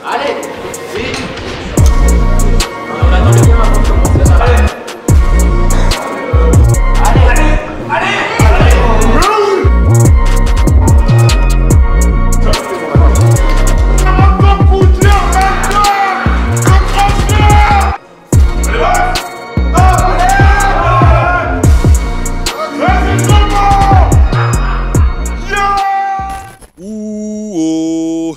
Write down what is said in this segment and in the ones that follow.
Allez, vite. On attend le bien avant de commencer. Allez.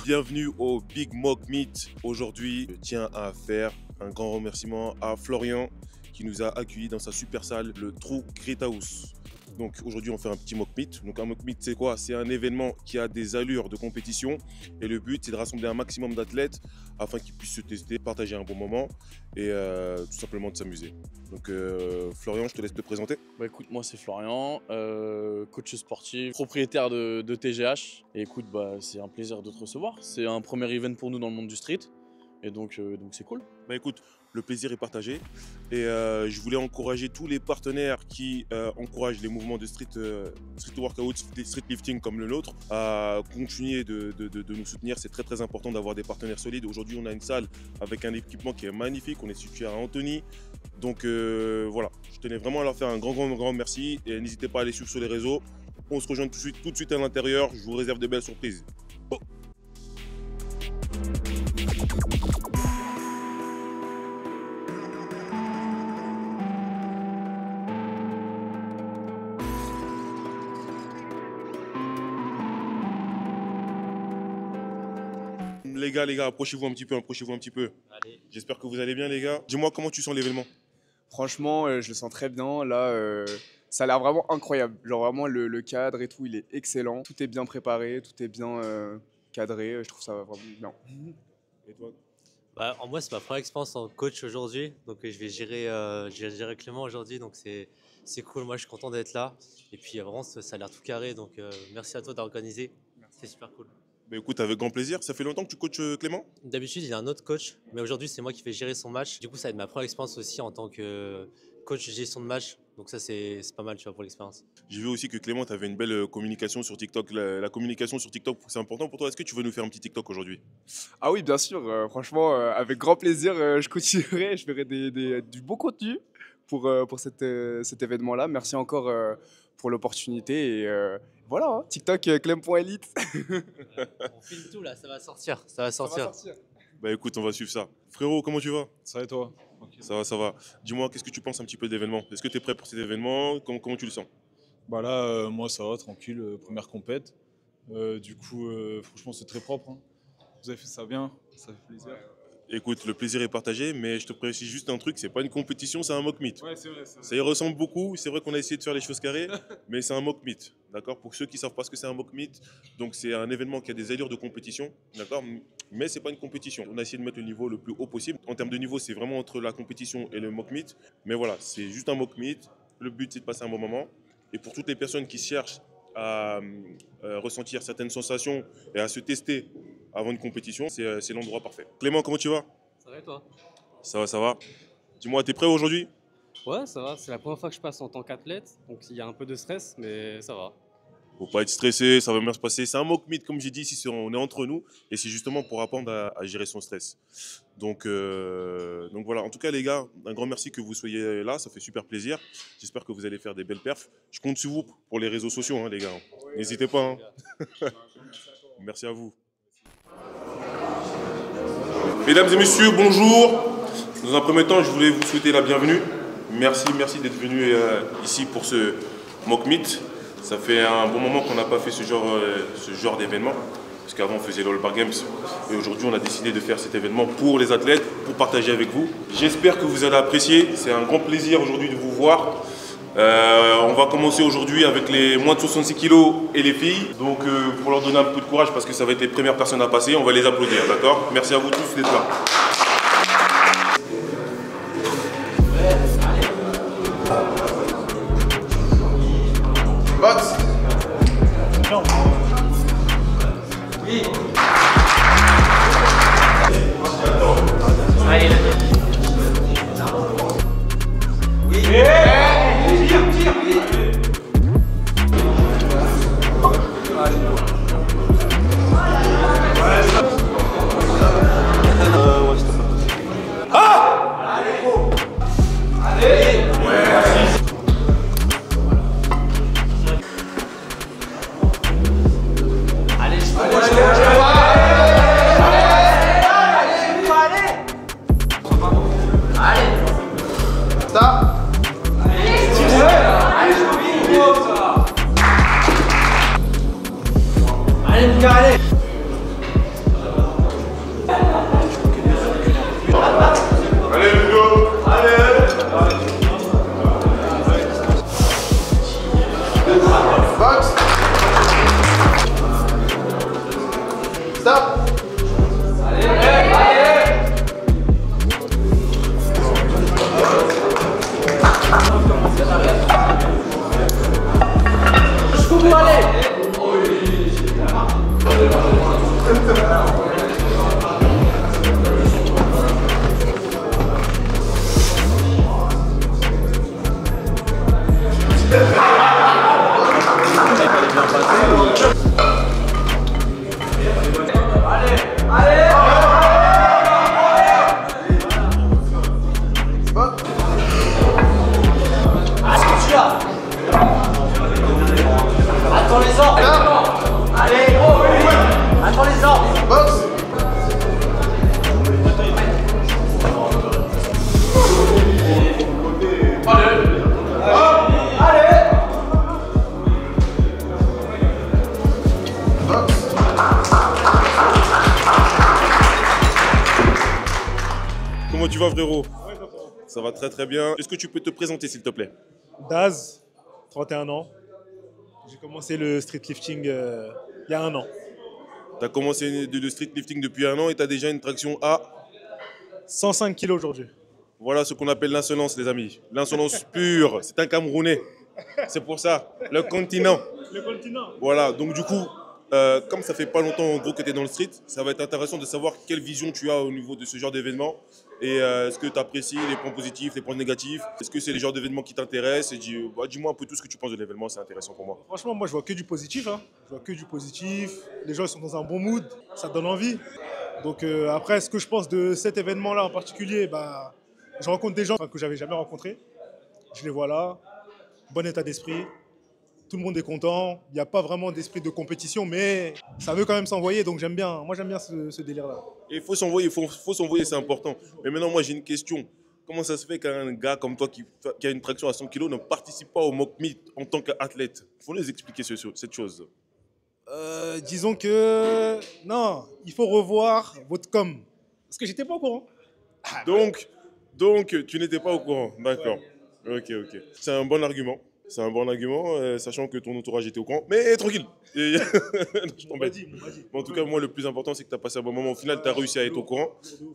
Bienvenue au Big Mock Meet. Aujourd'hui, je tiens à faire un grand remerciement à Florian qui nous a accueillis dans sa super salle, le True Grit House. Donc aujourd'hui, on fait un petit mock meet. Donc un mock meet, c'est quoi? C'est un événement qui a des allures de compétition et le but, c'est de rassembler un maximum d'athlètes afin qu'ils puissent se tester, partager un bon moment et tout simplement de s'amuser. Donc Florian, je te laisse te présenter. Bah écoute, moi c'est Florian, coach sportif, propriétaire de TGH. Et écoute, bah c'est un plaisir de te recevoir. C'est un premier event pour nous dans le monde du street. Et donc c'est cool. Bah écoute, le plaisir est partagé et je voulais encourager tous les partenaires qui encouragent les mouvements de street workout, street lifting comme le nôtre à continuer de nous soutenir. C'est très important d'avoir des partenaires solides. Aujourd'hui, on a une salle avec un équipement qui est magnifique. On est situé à Antony. Donc voilà, je tenais vraiment à leur faire un grand merci et n'hésitez pas à les suivre sur les réseaux. On se rejoint tout de suite à l'intérieur. Je vous réserve de belles surprises. Oh. Les gars, approchez-vous un petit peu, J'espère que vous allez bien, les gars. Dis-moi, comment tu sens l'événement? Franchement, je le sens très bien. Là, ça a l'air vraiment incroyable. Genre vraiment, le cadre et tout, il est excellent. Tout est bien préparé, tout est bien cadré. Je trouve ça vraiment bien. Et toi? Bah, en moi, c'est ma première expérience en coach aujourd'hui. Donc, je vais gérer Clément aujourd'hui. Donc, c'est cool. Moi, je suis content d'être là. Et puis, vraiment, ça a l'air tout carré. Donc, merci à toi d'organiser. C'est super cool. Bah écoute, avec grand plaisir. Ça fait longtemps que tu coaches Clément? D'habitude, il y a un autre coach, mais aujourd'hui, c'est moi qui vais gérer son match. Du coup, ça va être ma première expérience aussi en tant que coach de gestion de match. Donc ça, c'est pas mal, tu vois, pour l'expérience. J'ai vu aussi que Clément, tu avais une belle communication sur TikTok. La communication sur TikTok, c'est important pour toi. Est-ce que tu veux nous faire un petit TikTok aujourd'hui? Ah oui, bien sûr. Franchement, avec grand plaisir, je continuerai. Je ferai du beau contenu pour cet événement-là. Merci encore pour l'opportunité. Et voilà, hein, TikTok, clem.elite. On filme tout là, ça va sortir. Ça va sortir. Bah écoute, on va suivre ça. Frérot, comment tu vas? Ça va et toi? Okay. Ça va. Dis-moi, qu'est-ce que tu penses un petit peu de l'événement? Est-ce que tu es prêt pour cet événement? Comment tu le sens? Bah là, moi ça va, tranquille, première compète. Du coup, franchement, c'est très propre. Hein. Vous avez fait ça bien, ça fait plaisir. Écoute, le plaisir est partagé, mais je te précise juste un truc, c'est pas une compétition, c'est un mock meet. Ouais, c'est vrai. Ça y ressemble beaucoup, c'est vrai qu'on a essayé de faire les choses carrées, mais c'est un mock meet, d'accord? Pour ceux qui savent pas ce que c'est un mock meet, donc c'est un événement qui a des allures de compétition, d'accord? Mais c'est pas une compétition. On a essayé de mettre le niveau le plus haut possible. En termes de niveau, c'est vraiment entre la compétition et le mock meet, mais voilà, c'est juste un mock meet. Le but, c'est de passer un bon moment. Et pour toutes les personnes qui cherchent à ressentir certaines sensations et à se tester avant une compétition, c'est l'endroit parfait. Clément, comment tu vas? Ça va et toi? Ça va. Dis-moi, t'es prêt aujourd'hui? Ouais, ça va. C'est la première fois que je passe en tant qu'athlète, donc il y a un peu de stress, mais ça va. Faut pas être stressé, ça va bien se passer. C'est un mock meet, comme j'ai dit, ici on est entre nous et c'est justement pour apprendre à gérer son stress. Donc voilà, en tout cas les gars, un grand merci que vous soyez là, ça fait super plaisir. J'espère que vous allez faire des belles perfs. Je compte sur vous pour les réseaux sociaux, hein, les gars. N'hésitez pas. Hein. Merci à vous. Mesdames et messieurs, bonjour. Dans un premier temps, je voulais vous souhaiter la bienvenue. Merci d'être venus ici pour ce mock meet. Ça fait un bon moment qu'on n'a pas fait ce genre d'événement, parce qu'avant on faisait l'All Bar Games et aujourd'hui on a décidé de faire cet événement pour les athlètes, pour partager avec vous. J'espère que vous allez apprécier, c'est un grand plaisir aujourd'hui de vous voir. On va commencer aujourd'hui avec les moins de 66 kg et les filles, donc pour leur donner un peu de courage parce que ça va être les premières personnes à passer, on va les applaudir, d'accord? Merci à vous tous d'être là. Box. Oui. Allez, là. Oui. Tire, oui. comment tu vas frérot? Ça va très très bien. Est-ce que tu peux te présenter s'il te plaît? Daz, 31 ans. J'ai commencé le street lifting il y a 1 an. Tu as commencé le street lifting depuis 1 an et tu as déjà une traction à 105 kilos aujourd'hui. Voilà ce qu'on appelle l'insolence, les amis. L'insolence pure. C'est un Camerounais. C'est pour ça. Le continent. Le continent. Voilà. Donc, du coup, comme ça fait pas longtemps en gros que tu es dans le street, ça va être intéressant de savoir quelle vision tu as au niveau de ce genre d'événement. Et est-ce que tu apprécies les points positifs, les points négatifs? Est-ce que c'est les genres d'événements qui t'intéressent? Dis-moi un peu tout ce que tu penses de l'événement, c'est intéressant pour moi. Franchement, moi, je vois que du positif. Hein. Je vois que du positif. Les gens ils sont dans un bon mood. Ça donne envie. Donc, après, ce que je pense de cet événement-là en particulier, bah, je rencontre des gens que j'avais jamais rencontrés. Je les vois là. Bon état d'esprit. Tout le monde est content. Il n'y a pas vraiment d'esprit de compétition, mais ça veut quand même s'envoyer. Donc, j'aime bien. Moi, j'aime bien ce délire-là. Il faut s'envoyer, faut s'envoyer, c'est important. Mais maintenant, moi, j'ai une question. Comment ça se fait qu'un gars comme toi qui a une traction à 100 kg ne participe pas au mock meet en tant qu'athlète? Il faut nous expliquer cette chose. Disons que non, il faut revoir votre com. Parce que j'étais pas au courant. Donc, tu n'étais pas au courant. D'accord. Ok. C'est un bon argument. C'est un bon argument, sachant que ton entourage était au courant. Mais tranquille. Je t'embête. En tout cas, moi, le plus important, c'est que tu as passé un bon moment. Au final, tu as réussi à être au courant.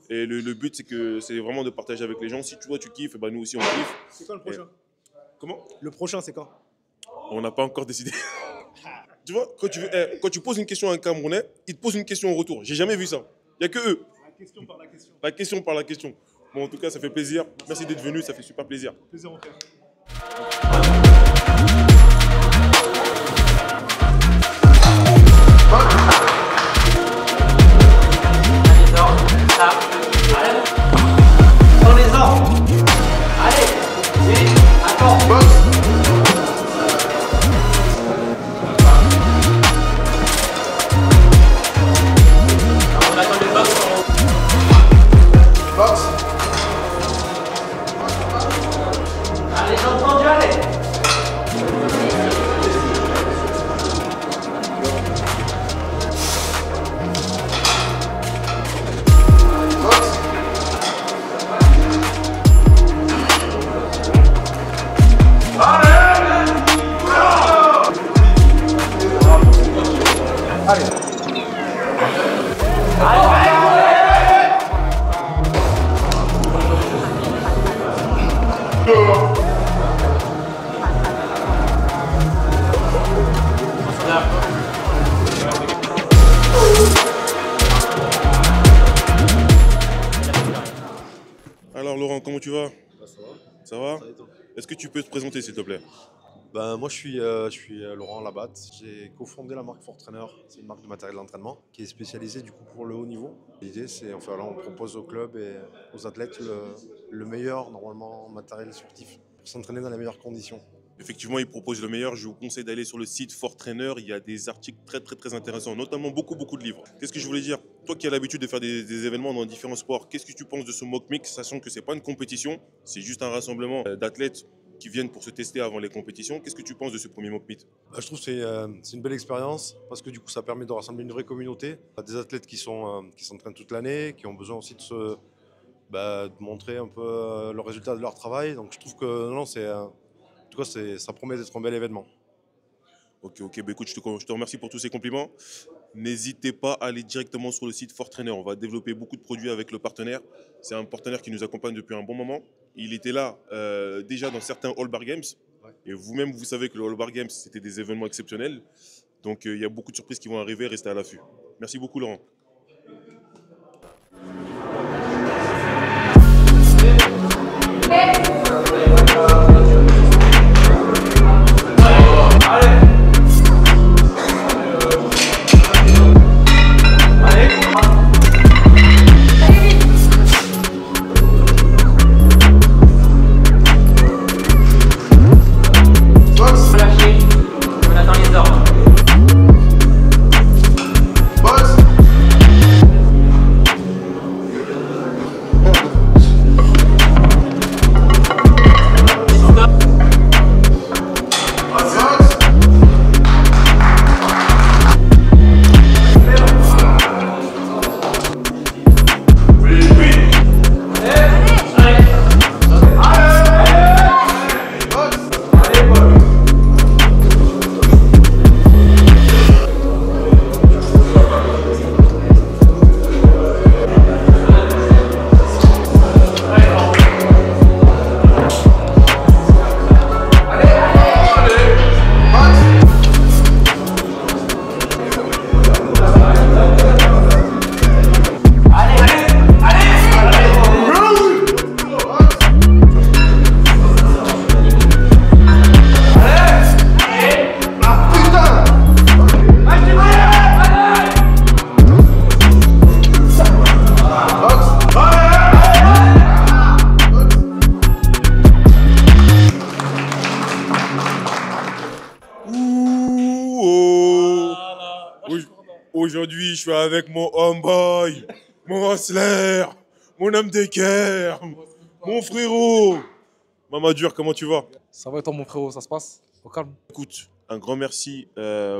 Et le but, c'est vraiment de partager avec les gens. Si toi, tu kiffes, bah, nous aussi, on kiffe. C'est quand le prochain? Comment? Le prochain, c'est quand? On n'a pas encore décidé. Tu vois, quand tu poses une question à un Camerounais, il te pose une question en retour. J'ai jamais vu ça. Il n'y a que eux. La question par la question. La question par la question. Bon, en tout cas, ça fait plaisir. Merci d'être venu, ça fait super plaisir. Plaisir, mon frère. Dans les ordres. Allez, attends. On attend les box. Allez, j'ai entendu, allez. Alors Laurent, comment tu vas? Ça va. Ça va? Est-ce que tu peux te présenter s'il te plaît? Moi je suis Laurent Labatte. J'ai cofondé la marque Fortrainer. C'est une marque de matériel d'entraînement qui est spécialisée du coup pour le haut niveau. L'idée c'est on propose aux clubs et aux athlètes le meilleur normalement matériel sportif pour s'entraîner dans les meilleures conditions. Effectivement, il propose le meilleur. Je vous conseille d'aller sur le site Fortrainer. Il y a des articles très intéressants, notamment beaucoup de livres. Qu'est-ce que je voulais dire? Toi qui as l'habitude de faire des événements dans différents sports, qu'est-ce que tu penses de ce mock mix, sachant que c'est pas une compétition, c'est juste un rassemblement d'athlètes qui viennent pour se tester avant les compétitions. Qu'est-ce que tu penses de ce premier mock meet? Je trouve que c'est une belle expérience parce que du coup ça permet de rassembler une vraie communauté. Des athlètes qui s'entraînent toute l'année, qui ont besoin aussi de montrer un peu le résultat de leur travail. Donc je trouve que non, en tout cas, ça promet d'être un bel événement. Ok. Bah, écoute, je te remercie pour tous ces compliments. N'hésitez pas à aller directement sur le site Fortrainer. On va développer beaucoup de produits avec le partenaire. C'est un partenaire qui nous accompagne depuis un bon moment. Il était là déjà dans certains All Bar Games. Ouais. Et vous-même, vous savez que le All Bar Games, c'était des événements exceptionnels. Donc, il y a beaucoup de surprises qui vont arriver. Restez à l'affût. Merci beaucoup, Laurent. On attend les ordres. je suis avec mon homeboy, mon hustler, mon homme d'équerre, mon frérot. Mamadur, comment tu vas? Ça va et toi mon frérot, ça se passe? Au calme. Écoute, un grand merci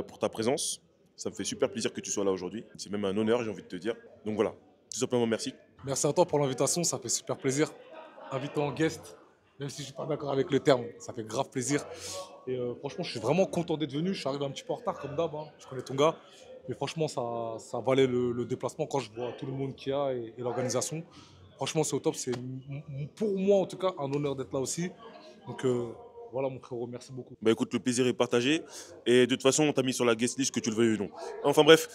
pour ta présence. Ça me fait super plaisir que tu sois là aujourd'hui. C'est même un honneur, j'ai envie de te dire. Donc voilà, tout simplement merci. Merci à toi pour l'invitation, ça fait super plaisir. Invité en guest, même si je suis pas d'accord avec le terme, ça fait grave plaisir. Et franchement, je suis vraiment content d'être venu. Je suis arrivé un petit peu en retard comme d'hab, hein. Je connais ton gars. Mais franchement, ça valait le déplacement quand je vois tout le monde qu'il y a et l'organisation. Franchement, c'est au top. C'est pour moi, en tout cas, un honneur d'être là aussi. Donc voilà, mon frérot, merci beaucoup. Bah écoute, le plaisir est partagé. Et de toute façon, on t'a mis sur la guest list, que tu le veuilles ou non. Enfin bref,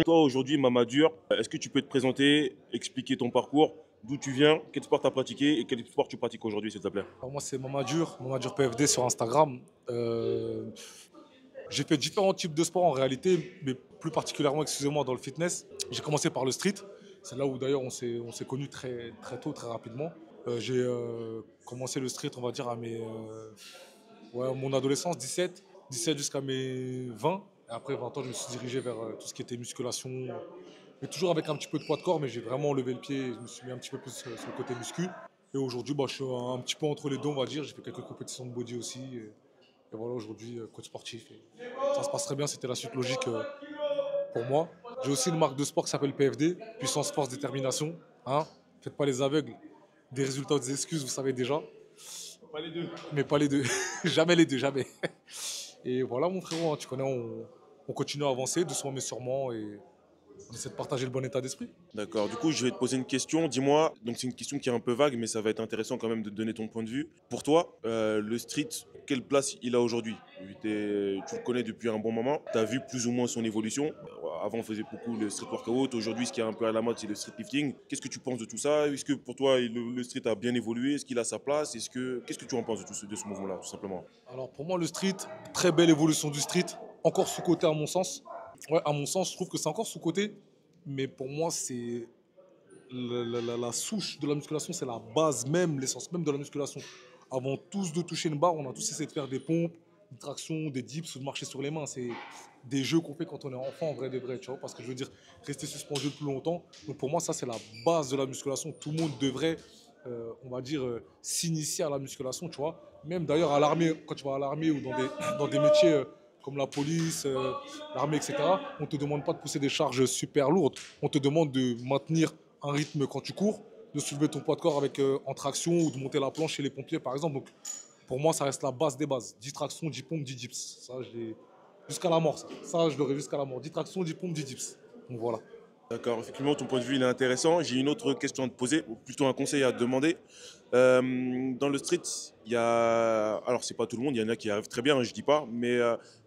toi aujourd'hui, Mamadur, est-ce que tu peux te présenter, expliquer ton parcours, d'où tu viens, quel sport tu as pratiqué et quel sport tu pratiques aujourd'hui, s'il te plaît? Alors moi, c'est Mamadur PFD sur Instagram. J'ai fait différents types de sports en réalité, mais plus particulièrement, excusez-moi, dans le fitness. J'ai commencé par le street. C'est là où d'ailleurs on s'est connus très tôt, très rapidement. J'ai commencé le street, on va dire, à mon adolescence, 17 jusqu'à mes 20. Et après 20 ans, je me suis dirigé vers tout ce qui était musculation, mais toujours avec un petit peu de poids de corps, mais j'ai vraiment levé le pied et je me suis mis un petit peu plus sur le côté muscu. Et aujourd'hui, je suis un petit peu entre les deux, on va dire. J'ai fait quelques compétitions de body aussi. Et voilà, aujourd'hui, coach sportif. Et ça se passe très bien, c'était la suite logique pour moi. J'ai aussi une marque de sport qui s'appelle PFD, Puissance, Force, Détermination. Hein, faites pas les aveugles. Des résultats ou des excuses, vous savez déjà. Pas les deux. Mais pas les deux. Jamais les deux, jamais. Et voilà, mon frérot, hein, tu connais, on continue à avancer doucement mais sûrement. Et on essaie de partager le bon état d'esprit. D'accord, du coup, je vais te poser une question. Dis-moi, donc c'est une question qui est un peu vague, mais ça va être intéressant quand même de te donner ton point de vue. Pour toi, le street, quelle place il a aujourd'hui? Tu le connais depuis un bon moment. Tu as vu plus ou moins son évolution. Avant, on faisait beaucoup le street workout. Aujourd'hui, ce qui est un peu à la mode, c'est le street lifting. Qu'est-ce que tu penses de tout ça? Est-ce que pour toi, le street a bien évolué? Est-ce qu'il a sa place? Qu'est-ce que tu en penses de ce mouvement-là, tout simplement? Alors pour moi, le street, très belle évolution du street. Encore sous-côté à mon sens. Ouais, à mon sens, je trouve que c'est encore sous-côté. Mais pour moi, c'est la souche de la musculation, c'est la base même, l'essence même de la musculation. Avant tous de toucher une barre, on a tous essayé de faire des pompes, des tractions, des dips ou de marcher sur les mains. C'est des jeux qu'on fait quand on est enfant, en vrai de vrai, tu vois. Parce que je veux dire, rester suspendu le plus longtemps. Donc pour moi, ça, c'est la base de la musculation. Tout le monde devrait, on va dire, s'initier à la musculation, tu vois. Même d'ailleurs à l'armée, quand tu vas à l'armée ou dans des métiers comme la police, l'armée, etc., on ne te demande pas de pousser des charges super lourdes. On te demande de maintenir un rythme quand tu cours, de soulever ton poids de corps en traction ou de monter la planche chez les pompiers, par exemple. Donc, pour moi, ça reste la base des bases. 10 tractions, 10 pompes, 10 dips. Ça, je l'ai jusqu'à la mort. Ça je l'aurai jusqu'à la mort. 10 tractions, 10 pompes, 10 dips. Donc, voilà. D'accord, effectivement, ton point de vue il est intéressant. J'ai une autre question à te poser, ou plutôt un conseil à te demander. Dans le street, il y a. Alors, c'est pas tout le monde, il y en a qui arrivent très bien, je dis pas, mais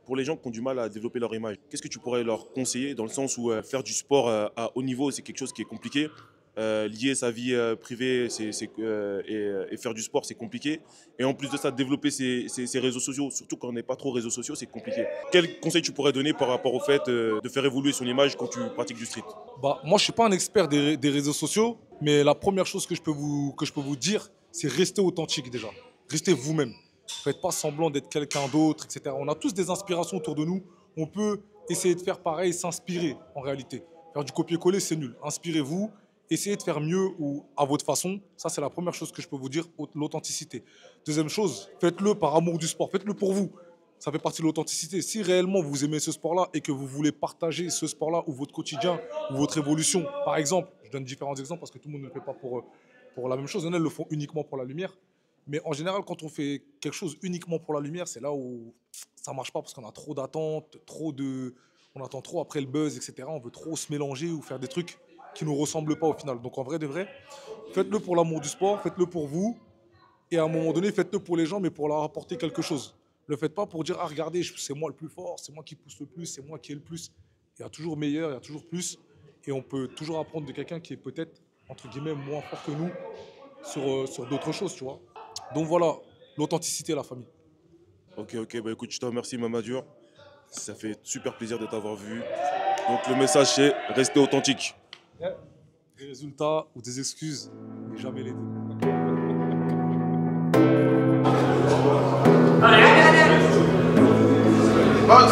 pour les gens qui ont du mal à développer leur image, qu'est-ce que tu pourrais leur conseiller dans le sens où faire du sport à haut niveau, c'est quelque chose qui est compliqué? Lier sa vie privée et faire du sport, c'est compliqué. Et en plus de ça, développer ses réseaux sociaux, surtout quand on n'est pas trop réseaux sociaux, c'est compliqué. Quel conseil tu pourrais donner par rapport au fait de faire évoluer son image quand tu pratiques du street? Moi, je ne suis pas un expert des réseaux sociaux, mais la première chose que je peux vous dire, c'est rester authentique déjà. Restez vous-même. Ne faites pas semblant d'être quelqu'un d'autre, etc. On a tous des inspirations autour de nous. On peut essayer de faire pareil, s'inspirer en réalité. Faire du copier-coller, c'est nul. Inspirez-vous. Essayez de faire mieux ou à votre façon. Ça, c'est la première chose que je peux vous dire, l'authenticité. Deuxième chose, faites-le par amour du sport. Faites-le pour vous. Ça fait partie de l'authenticité. Si réellement vous aimez ce sport-là et que vous voulez partager ce sport-là ou votre quotidien ou votre évolution, par exemple, je donne différents exemples parce que tout le monde ne le fait pas pour la même chose. Il y en a qui le font uniquement pour la lumière. Mais en général, quand on fait quelque chose uniquement pour la lumière, c'est là où ça ne marche pas parce qu'on a trop d'attentes, on attend trop après le buzz, etc. On veut trop se mélanger ou faire des trucs qui ne nous ressemblent pas au final. Donc en vrai de vrai, faites-le pour l'amour du sport, faites-le pour vous. Et à un moment donné, faites-le pour les gens, mais pour leur apporter quelque chose. Ne le faites pas pour dire « Ah, regardez, c'est moi le plus fort, c'est moi qui pousse le plus, c'est moi qui ai le plus ». Il y a toujours meilleur, il y a toujours plus. Et on peut toujours apprendre de quelqu'un qui est peut-être, entre guillemets, moins fort que nous sur d'autres choses, tu vois. Donc voilà, l'authenticité, la famille. Ok, bah écoute, je te remercie Mamadur. Ça fait super plaisir de t'avoir vu. Donc le message c'est rester authentique. Des résultats ou des excuses, mais jamais les deux. Allez, allez, allez. Box.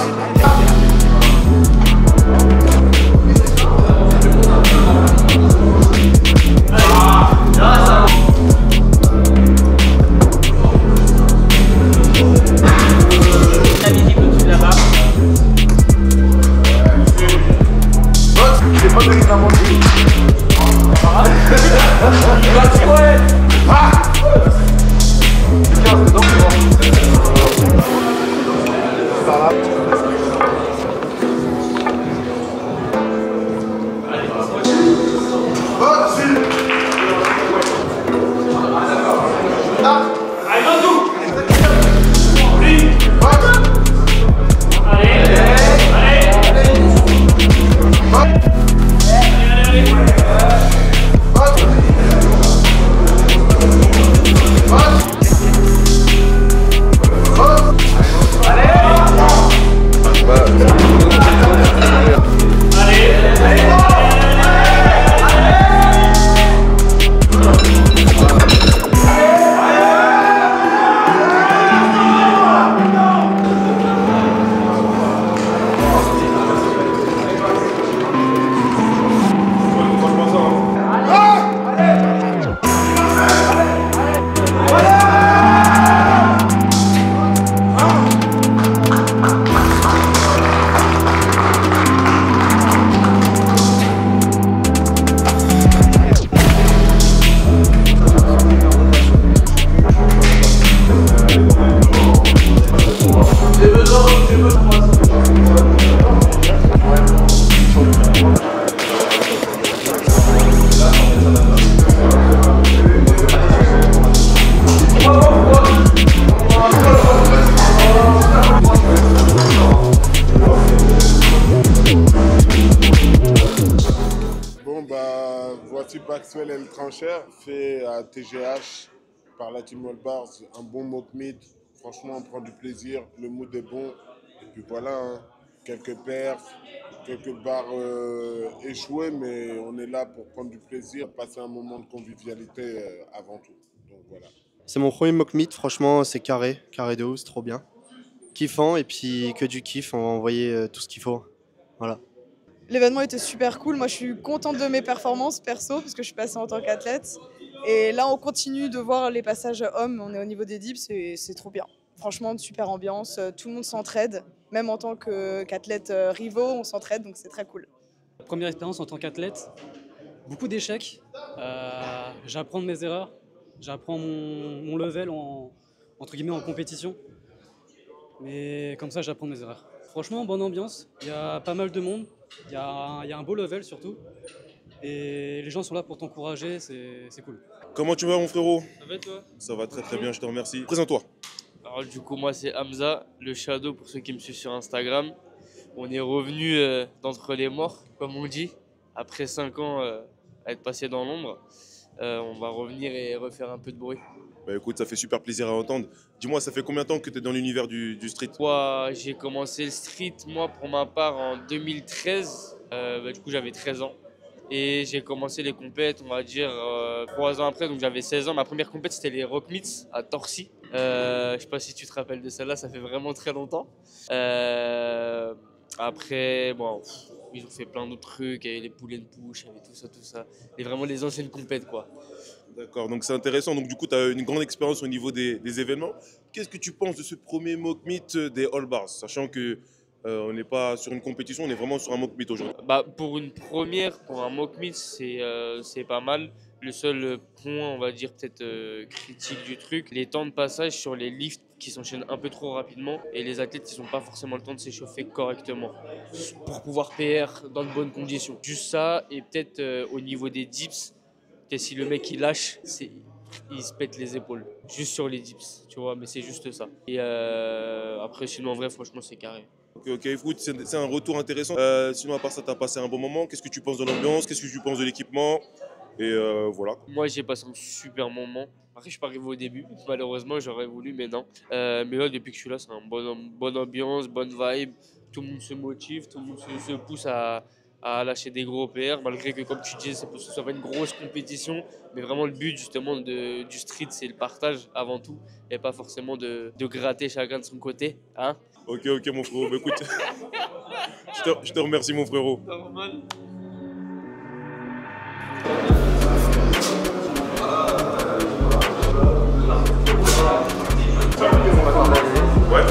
Voici Maxwell El Trancher, fait à TGH par la Team All Bars, un bon mock meet. Franchement, on prend du plaisir, le mood est bon. Et puis voilà, hein, quelques perfs, quelques barres échouées, mais on est là pour prendre du plaisir, passer un moment de convivialité avant tout. Donc voilà. C'est mon premier mock meet, franchement, c'est carré de ouf, c'est trop bien. Kiffant et puis que du kiff, on va envoyer tout ce qu'il faut. Voilà. L'événement était super cool. Moi, je suis contente de mes performances perso parce que je suis passée en tant qu'athlète. Et là, on continue de voir les passages hommes. On est au niveau des dips et c'est trop bien. Franchement, super ambiance. Tout le monde s'entraide. Même en tant qu'athlète rivaux, on s'entraide, donc c'est très cool. Première expérience en tant qu'athlète. Beaucoup d'échecs. J'apprends de mes erreurs. J'apprends mon level entre guillemets en compétition. Mais comme ça, j'apprends de mes erreurs. Franchement, bonne ambiance. Il y a pas mal de monde. Il y a un beau level surtout. Et les gens sont là pour t'encourager, c'est cool. Comment tu vas mon frérot? Ça va toi? Ça va très très bien, je te remercie. Présente-toi. Alors du coup moi c'est Hamza, le Shadow pour ceux qui me suivent sur Instagram. On est revenu d'entre les morts, comme on dit, après 5 ans à être passé dans l'ombre. On va revenir et refaire un peu de bruit. Bah écoute, ça fait super plaisir à entendre. Dis-moi, ça fait combien de temps que tu es dans l'univers du street? J'ai commencé le street, moi, pour ma part, en 2013. Du coup, j'avais 13 ans. Et j'ai commencé les compètes, on va dire, 3 ans après. Donc j'avais 16 ans. Ma première compète, c'était les Rock Meets à Torcy. Je sais pas si tu te rappelles de celle-là, ça fait vraiment très longtemps. Après, bon, ils ont fait plein d'autres trucs. Il y avait les pull and push, il y avait tout ça. Et vraiment les anciennes compètes, quoi. D'accord, donc c'est intéressant. Donc du coup, tu as une grande expérience au niveau des événements. Qu'est-ce que tu penses de ce premier mock meet des All Bars, sachant que on n'est pas sur une compétition, on est vraiment sur un mock meet aujourd'hui? Bah, pour une première, pour un mock meet, c'est pas mal. Le seul point, on va dire peut-être critique du truc, les temps de passage sur les lifts qui s'enchaînent un peu trop rapidement et les athlètes qui n'ont pas forcément le temps de s'échauffer correctement pour pouvoir PR dans de bonnes conditions. Juste ça, et peut-être au niveau des dips, que si le mec il lâche, il se pète les épaules, juste sur les dips, tu vois, mais c'est juste ça. Et après, sinon en vrai, franchement, c'est carré. Ok, écoute, c'est un retour intéressant. Sinon, à part ça, tu as passé un bon moment. Qu'est-ce que tu penses de l'ambiance? Qu'est-ce que tu penses de l'équipement? Et voilà. Moi, j'ai passé un super moment. Après, je suis pas arrivé au début, malheureusement, j'aurais voulu, mais non. Mais là, depuis que je suis là, c'est une bonne ambiance, bonne vibe. Tout le monde se motive, tout le monde se pousse à lâcher des gros PR, malgré que, comme tu dis, ça va être une grosse compétition. Mais vraiment, le but, justement, du street, c'est le partage avant tout, et pas forcément de gratter chacun de son côté. Hein? Ok, mon frérot. Bah, écoute, je te remercie, mon frérot. Normal. Ouais.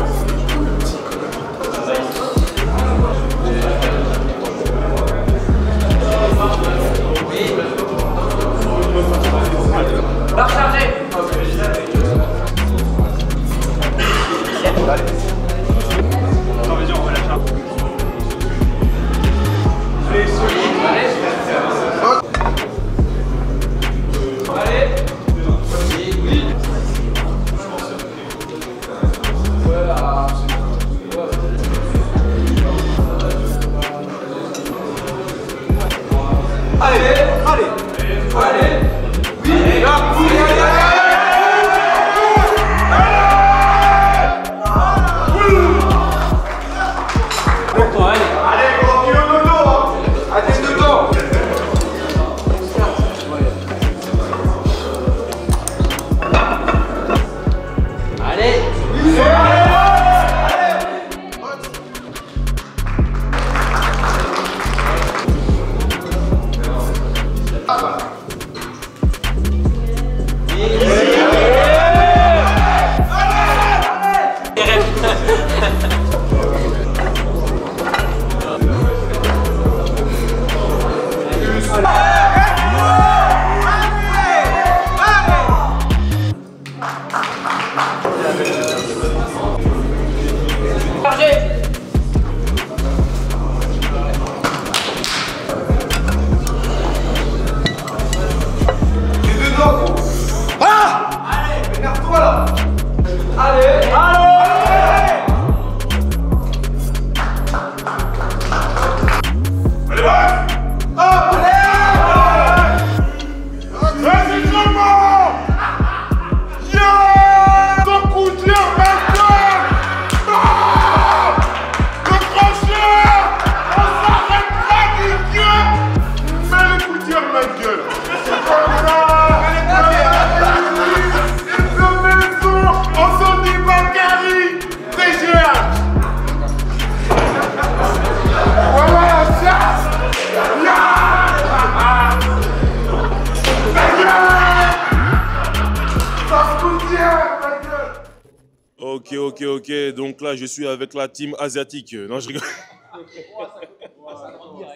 Ok. Donc là, je suis avec la team asiatique. Non, je rigole.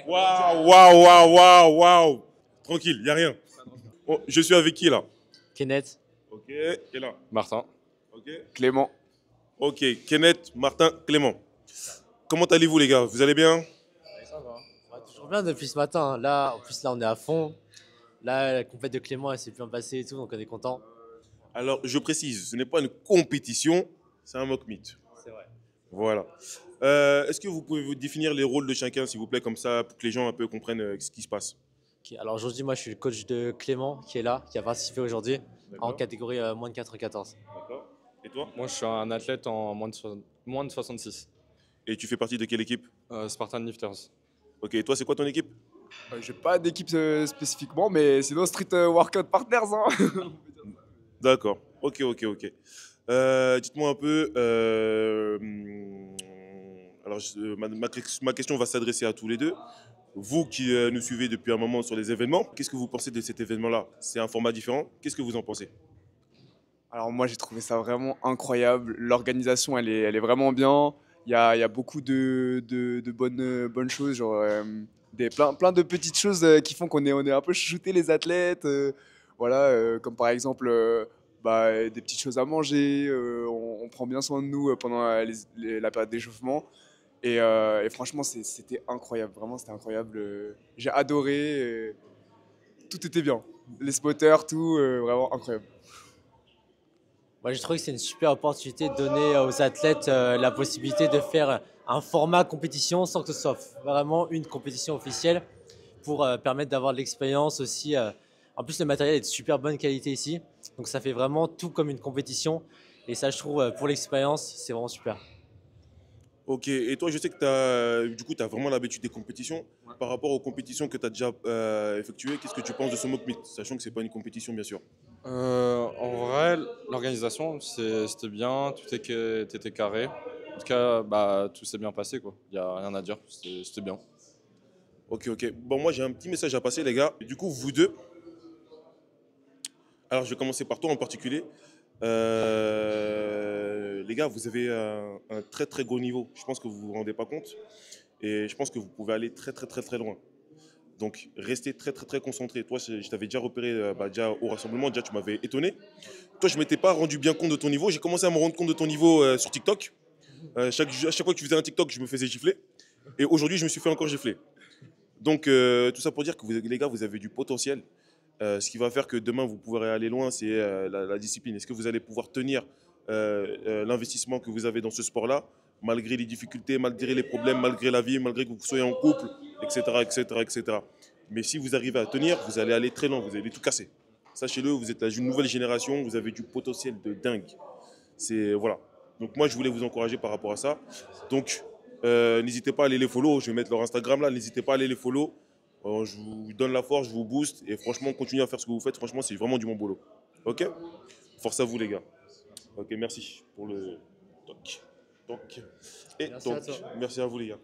Waouh. Tranquille, il n'y a rien. Bon, je suis avec qui là? Kenneth. Ok, qui est là? Martin. Ok. Clément. Ok, Kenneth, Martin, Clément. Comment allez-vous les gars? Vous allez bien? Ça va. Toujours bien depuis ce matin. Là, en plus, là, on est à fond. Là, la compète de Clément, elle s'est bien passée et tout, donc on est content. Alors, je précise, ce n'est pas une compétition, c'est un mock meet. C'est vrai. Voilà. Est-ce que vous pouvez vous définir les rôles de chacun, s'il vous plaît, comme ça, pour que les gens un peu comprennent ce qui se passe? Ok, alors aujourd'hui, moi, je suis le coach de Clément qui est là, qui a participé aujourd'hui en catégorie moins de 94. D'accord. Et toi? Moi, je suis un athlète en moins de 66. Et tu fais partie de quelle équipe? Spartan Lifters. Ok, et toi, c'est quoi ton équipe? J'ai pas d'équipe spécifiquement, mais sinon Street Workout Partners. Hein. D'accord. Ok. Dites-moi un peu. Alors, ma question va s'adresser à tous les deux. Vous qui nous suivez depuis un moment sur les événements, qu'est-ce que vous pensez de cet événement-là? C'est un format différent. Qu'est-ce que vous en pensez? Alors moi j'ai trouvé ça vraiment incroyable. L'organisation elle est vraiment bien. Il y a beaucoup de bonnes choses, genre plein de petites choses qui font qu'on est un peu chouchouté les athlètes. Voilà, comme par exemple des petites choses à manger. On prend bien soin de nous pendant la période d'échauffement. Et franchement c'était incroyable, vraiment c'était incroyable. J'ai adoré. Tout était bien. Les spotters, tout, vraiment incroyable. Moi, je trouve que c'est une super opportunité de donner aux athlètes la possibilité de faire un format compétition sans que ce soit vraiment une compétition officielle pour permettre d'avoir de l'expérience aussi. En plus, le matériel est de super bonne qualité ici, donc ça fait vraiment tout comme une compétition. Et ça, je trouve, pour l'expérience, c'est vraiment super. Ok, et toi, je sais que tu as vraiment l'habitude des compétitions. Par rapport aux compétitions que tu as déjà effectuées, qu'est-ce que tu penses de ce mock meet, sachant que ce n'est pas une compétition, bien sûr? En vrai, l'organisation, c'était bien, tout était carré. En tout cas, tout s'est bien passé, quoi. Il n'y a rien à dire, c'était bien. Ok. Bon, moi, j'ai un petit message à passer, les gars. Du coup, vous deux, alors je vais commencer par toi en particulier. Les gars, vous avez un très très gros niveau. Je pense que vous vous rendez pas compte. Et je pense que vous pouvez aller très loin. Donc, restez très concentrés. Toi, je t'avais déjà repéré déjà au rassemblement. Déjà, tu m'avais étonné. Toi, je ne m'étais pas rendu bien compte de ton niveau. J'ai commencé à me rendre compte de ton niveau sur TikTok. À chaque fois que tu faisais un TikTok, je me faisais gifler. Et aujourd'hui, je me suis fait encore gifler. Donc, tout ça pour dire que les gars, vous avez du potentiel. Ce qui va faire que demain, vous pourrez aller loin, c'est la discipline. Est-ce que vous allez pouvoir tenir l'investissement que vous avez dans ce sport-là, malgré les difficultés, malgré les problèmes, malgré la vie, malgré que vous soyez en couple, etc. Mais si vous arrivez à tenir, vous allez aller très loin, vous allez tout casser. Sachez-le, vous êtes une nouvelle génération, vous avez du potentiel de dingue. Voilà. Donc moi, je voulais vous encourager par rapport à ça. Donc, n'hésitez pas à aller les follow. Je vais mettre leur Instagram là. N'hésitez pas à aller les follow. Je vous donne la force, je vous booste. Et franchement, continuez à faire ce que vous faites. Franchement, c'est vraiment du bon boulot. Ok? Force à vous, les gars. Ok, merci pour le toc. Et Merci donc, à toi. merci à vous, les gars.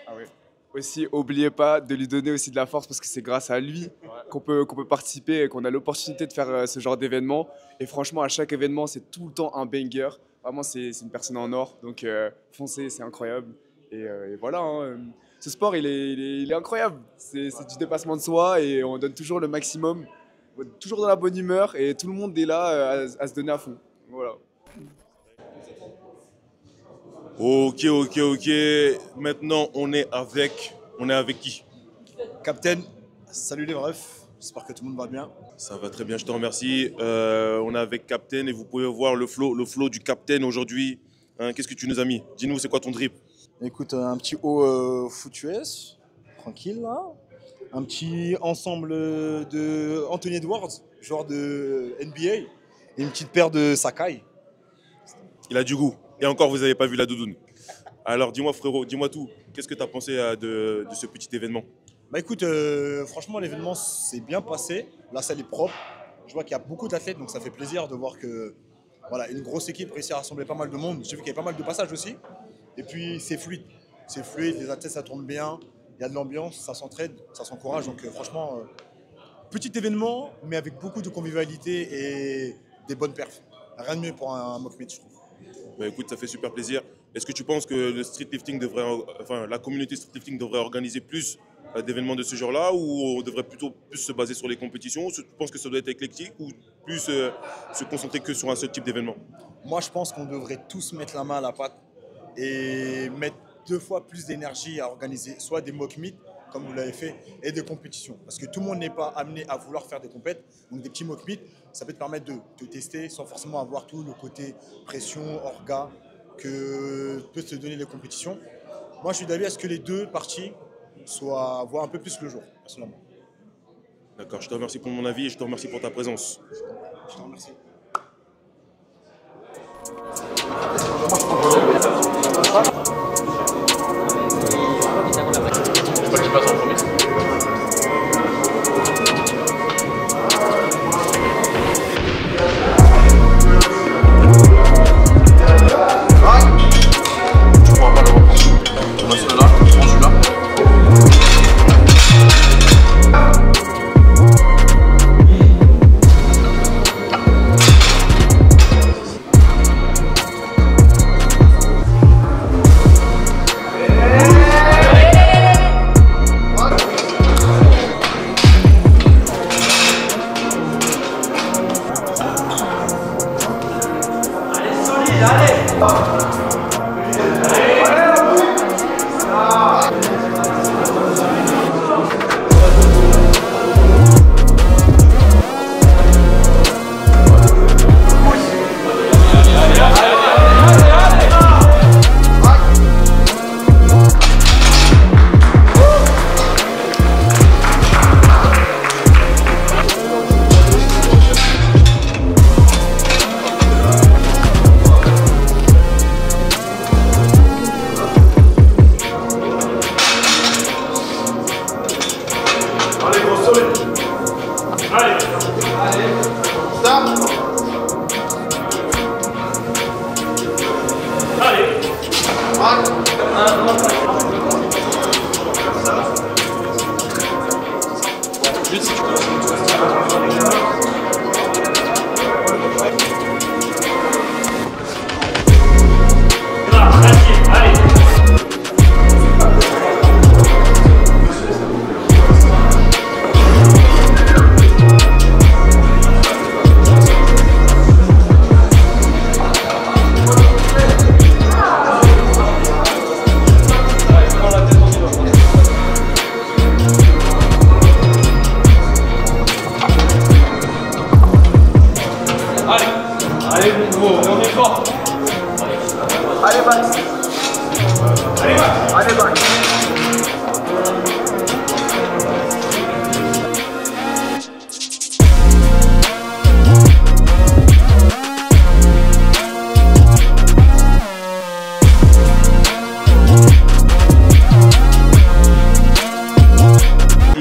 Ah ouais. Aussi, n'oubliez pas de lui donner aussi de la force parce que c'est grâce à lui qu'on peut participer et qu'on a l'opportunité de faire ce genre d'événement. Et franchement, à chaque événement, c'est tout le temps un banger. Vraiment, c'est une personne en or. Donc, foncez, c'est incroyable. Et voilà, hein. Ce sport, il est incroyable. C'est du dépassement de soi et on donne toujours le maximum, toujours dans la bonne humeur et tout le monde est là à se donner à fond. Voilà. Ok. Maintenant, on est avec qui? Captain, salut les refs, j'espère que tout le monde va bien. Ça va très bien, je te remercie. On est avec Captain et vous pouvez voir le flow du Captain aujourd'hui. Hein, qu'est-ce que tu nous as mis? Dis-nous, c'est quoi ton drip? Écoute, un petit haut foot US, tranquille là. Un petit ensemble de Anthony Edwards, joueur de NBA, et une petite paire de Sakai. Il a du goût. Et encore, vous n'avez pas vu la doudoune. Alors, dis-moi frérot, dis-moi tout. Qu'est-ce que tu as pensé de ce petit événement? Bah écoute, franchement, l'événement s'est bien passé. La salle est propre. Je vois qu'il y a beaucoup d'athlètes, donc ça fait plaisir de voir que voilà, une grosse équipe réussit à rassembler pas mal de monde. J'ai vu qu'il y avait pas mal de passages aussi. Et puis, c'est fluide. C'est fluide, les athlètes, ça tourne bien. Il y a de l'ambiance, ça s'entraide, ça s'encourage. Donc franchement, petit événement, mais avec beaucoup de convivialité et des bonnes perfs. Rien de mieux pour un mock meet, je trouve. Bah, écoute, ça fait super plaisir. Est-ce que tu penses que le street lifting devrait, enfin, la communauté street lifting devrait organiser plus d'événements de ce genre-là, ou on devrait plutôt plus se baser sur les compétitions? Tu penses que ça doit être éclectique, ou plus se concentrer que sur un seul type d'événement? Moi, je pense qu'on devrait tous mettre la main à la pâte et mettre 2 fois plus d'énergie à organiser soit des mock meets, comme vous l'avez fait, et des compétitions. Parce que tout le monde n'est pas amené à vouloir faire des compètes. Donc des petits mock meets, ça peut te permettre de te tester sans forcément avoir tout le côté pression, orga, que peut te donner les compétitions. Moi, je suis d'avis à ce que les deux parties voient un peu plus le jour, personnellement. D'accord, je te remercie pour mon avis et je te remercie pour ta présence. Je te remercie. Qui passe en premier? Tu pourras pas le reprendre. On va se là, on prend celui-là.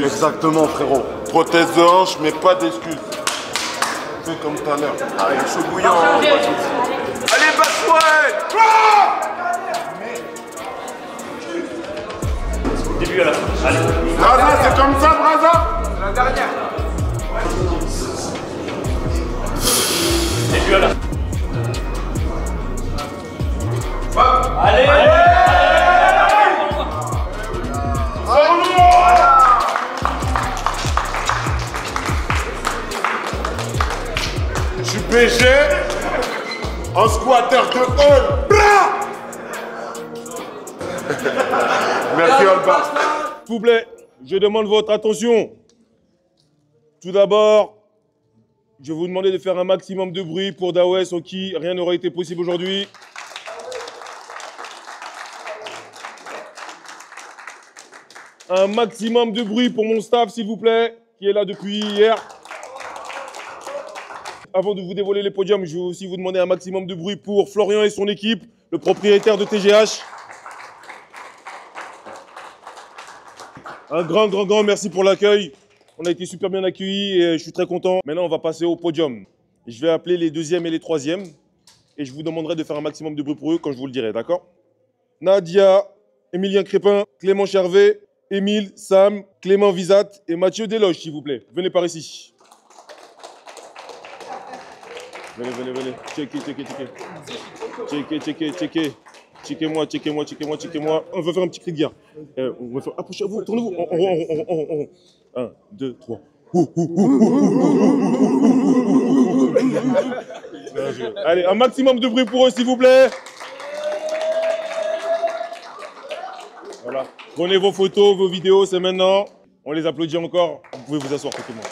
Exactement, frérot. Prothèse de hanche, mais pas d'excuses. Fais comme tout à l'heure. Allez, chaud bouillant. Allez, Bassouane! Début à la fin. Allez. Braza, c'est comme ça, Braza? La dernière. Début à la fin. Allez, allez. Je suis BG en squatter de hall. Merci Alba. S'il vous plaît, je demande votre attention. Tout d'abord, je vais vous demander de faire un maximum de bruit pour Dawes, sans qui rien n'aurait été possible aujourd'hui. Un maximum de bruit pour mon staff, s'il vous plaît, qui est là depuis hier. Avant de vous dévoiler les podiums, je vais aussi vous demander un maximum de bruit pour Florian et son équipe, le propriétaire de TGH. Un grand merci pour l'accueil. On a été super bien accueillis et je suis très content. Maintenant, on va passer au podium. Je vais appeler les deuxièmes et les troisièmes et je vous demanderai de faire un maximum de bruit pour eux quand je vous le dirai, d'accord? Nadia, Emilien Crépin, Clément Chervet, Émile, Sam, Clément Visat et Mathieu Desloges, s'il vous plaît. Venez par ici. Venez. Checkez. Checkez. Checkez-moi. On va faire un petit cri de guerre. On va faire... Approchez-vous, tournez-vous. 1, 2, 3. Allez, un maximum de bruit pour eux, s'il vous plaît. Voilà. Prenez vos photos, vos vidéos, c'est maintenant. On les applaudit encore. Vous pouvez vous asseoir, tout le monde.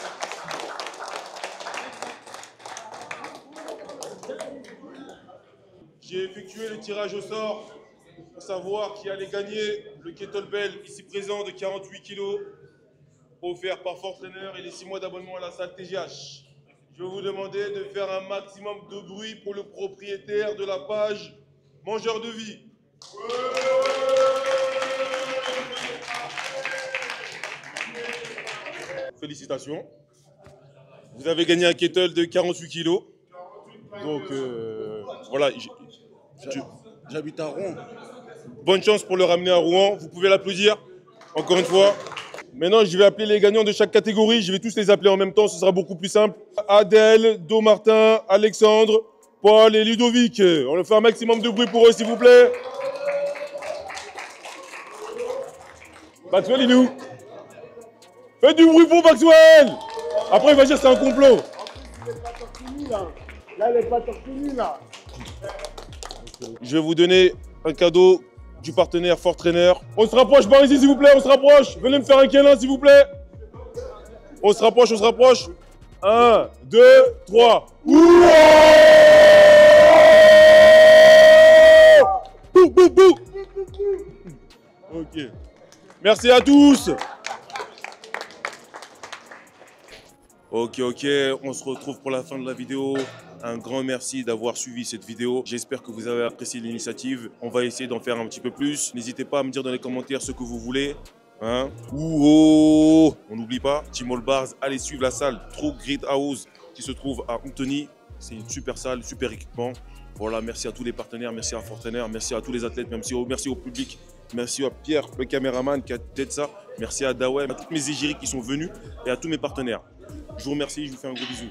J'ai effectué le tirage au sort pour savoir qui allait gagner le kettlebell ici présent de 48 kg offert par Fortrainer et les 6 mois d'abonnement à la salle TGH. Je vais vous demander de faire un maximum de bruit pour le propriétaire de la page Mangeur de Vie. Félicitations. Vous avez gagné un kettle de 48 kg. Donc voilà. J'habite à Rouen. Bonne chance pour le ramener à Rouen. Vous pouvez l'applaudir. Encore une fois. Maintenant, je vais appeler les gagnants de chaque catégorie. Je vais tous les appeler en même temps. Ce sera beaucoup plus simple. Adèle, Domartin, Alexandre, Paul et Ludovic. On leur fait un maximum de bruit pour eux, s'il vous plaît. Maxwell, il est où? Faites du bruit pour Maxwell. Après, il va dire que c'est un complot. Là, les pas tortues, là. Je vais vous donner un cadeau du partenaire Fortrainer. On se rapproche par ici, s'il vous plaît, on se rapproche. Venez me faire un câlin, s'il vous plaît. On se rapproche. 1, 2, 3. Bouh. Ok. Merci à tous. Ok, on se retrouve pour la fin de la vidéo. Un grand merci d'avoir suivi cette vidéo. J'espère que vous avez apprécié l'initiative. On va essayer d'en faire un petit peu plus. N'hésitez pas à me dire dans les commentaires ce que vous voulez. Hein? On n'oublie pas, Team All Bars, allez suivre la salle True Grit House qui se trouve à Antony. C'est une super salle, super équipement. Voilà, merci à tous les partenaires, merci à Fortrainer, merci à tous les athlètes, merci au public. Merci à Pierre, le caméraman qui a tête ça. Merci à Dawem, à toutes mes égéries qui sont venus et à tous mes partenaires. Je vous remercie, je vous fais un gros bisou.